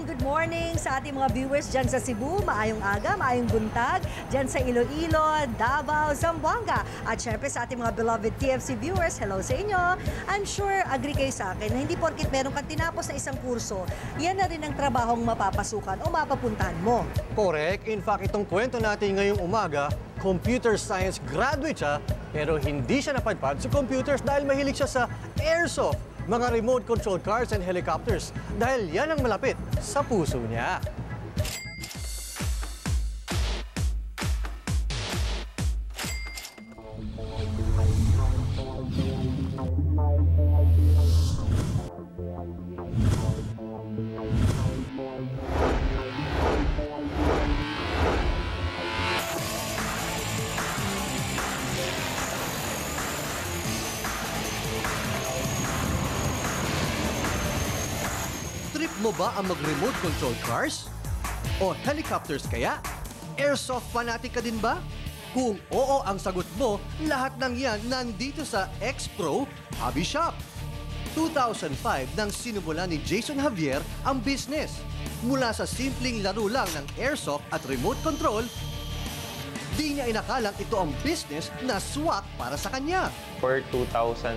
good morning sa ating mga viewers dyan sa Cebu. Maayong aga, maayong buntag, dyan sa Iloilo, Davao, Zamboanga. At syempre sa ating mga beloved TFC viewers, hello sa inyo. I'm sure agree kayo sa akin na hindi porkit meron kang tinapos na isang kurso, yan na rin ang trabahong mapapasukan o mapapuntahan mo. Correct. In fact, itong kwento natin ngayong umaga, computer science graduate siya, pero hindi siya napadpad sa computers dahil mahilig siya sa airsoft, mga remote control cars and helicopters, dahil yan ang malapit sa puso niya. Trip mo ba ang mag-remote control cars? O helicopters kaya? Airsoft fanatic ka din ba? Kung oo ang sagot mo, lahat ng yan nandito sa X-Pro Hobby Shop. 2005 nang sinumulan ni Jason Javier ang business. Mula sa simpleng laro lang ng airsoft at remote control, di niya inakalang ito ang business na swak para sa kanya. For 2005,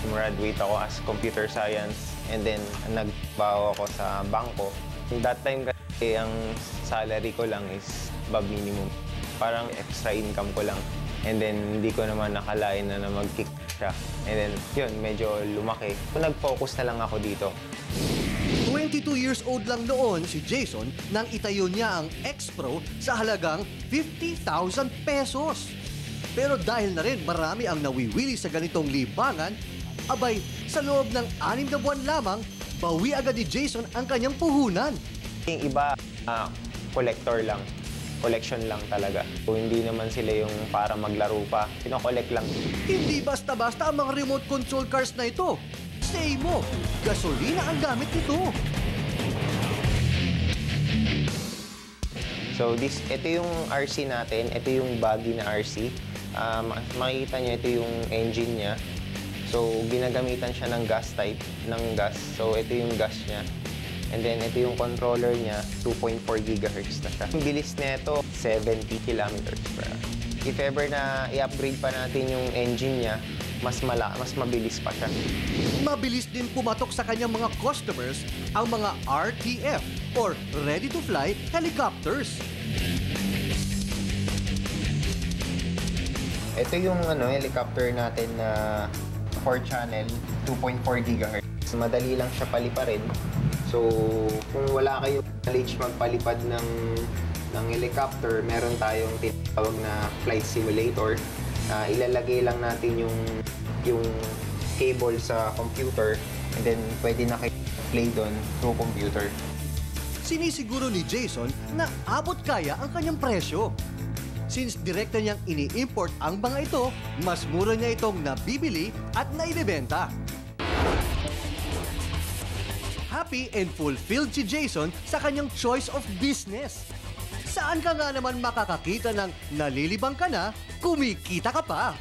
graduate ako as computer science and then nagbaho ako sa bangko. That time kasi ang salary ko lang is above minimum. Parang extra income ko lang. And then hindi ko naman nakalain na mag-kick siya. And then yun, medyo lumaki. Nag-focus na lang ako dito. 22 years old lang noon si Jason nang itayo niya ang X-Pro sa halagang 50,000 pesos. Pero dahil na rin marami ang nawiwili sa ganitong libangan, abay, sa loob ng 6 na buwan lamang, bawi agad ni Jason ang kanyang puhunan. Yung iba, collector lang. Collection lang talaga. So, hindi naman sila yung para maglaro pa. Pino-collect lang. Hindi basta-basta ang mga remote control cars na ito. Say mo, gasolina ang gamit nito. So, ito yung RC natin. Ito yung buggy na RC. Makikita niyo, ito yung engine niya. So, ginagamitan siya ng gas type, ng gas. So, ito yung gas niya. And then, ito yung controller niya, 2.4 GHz na siya. Ang bilis nito, 70 kilometers per hour. If ever na i-upgrade pa natin yung engine niya, mas mabilis pa siya. Mabilis din pumatok sa kanyang mga customers ang mga RTF or ready-to-fly helicopters. Ito yung helicopter natin na 4-channel, 2.4 GHz. Madali lang siya paliparin. So, kung wala kayong knowledge magpalipad ng helicopter, meron tayong tinatawag na flight simulator. Ilalagay lang natin yung cable sa computer and then pwede na kayo play doon through computer. Sinisiguro ni Jason na abot kaya ang kanyang presyo. Since direkta niyang ini-import ang mga ito, mas mura niya itong nabibili at naibebenta. Happy and fulfilled si Jason sa kanyang choice of business. Saan ka nga naman makakakita ng nalilibang ka na, kumikita ka pa?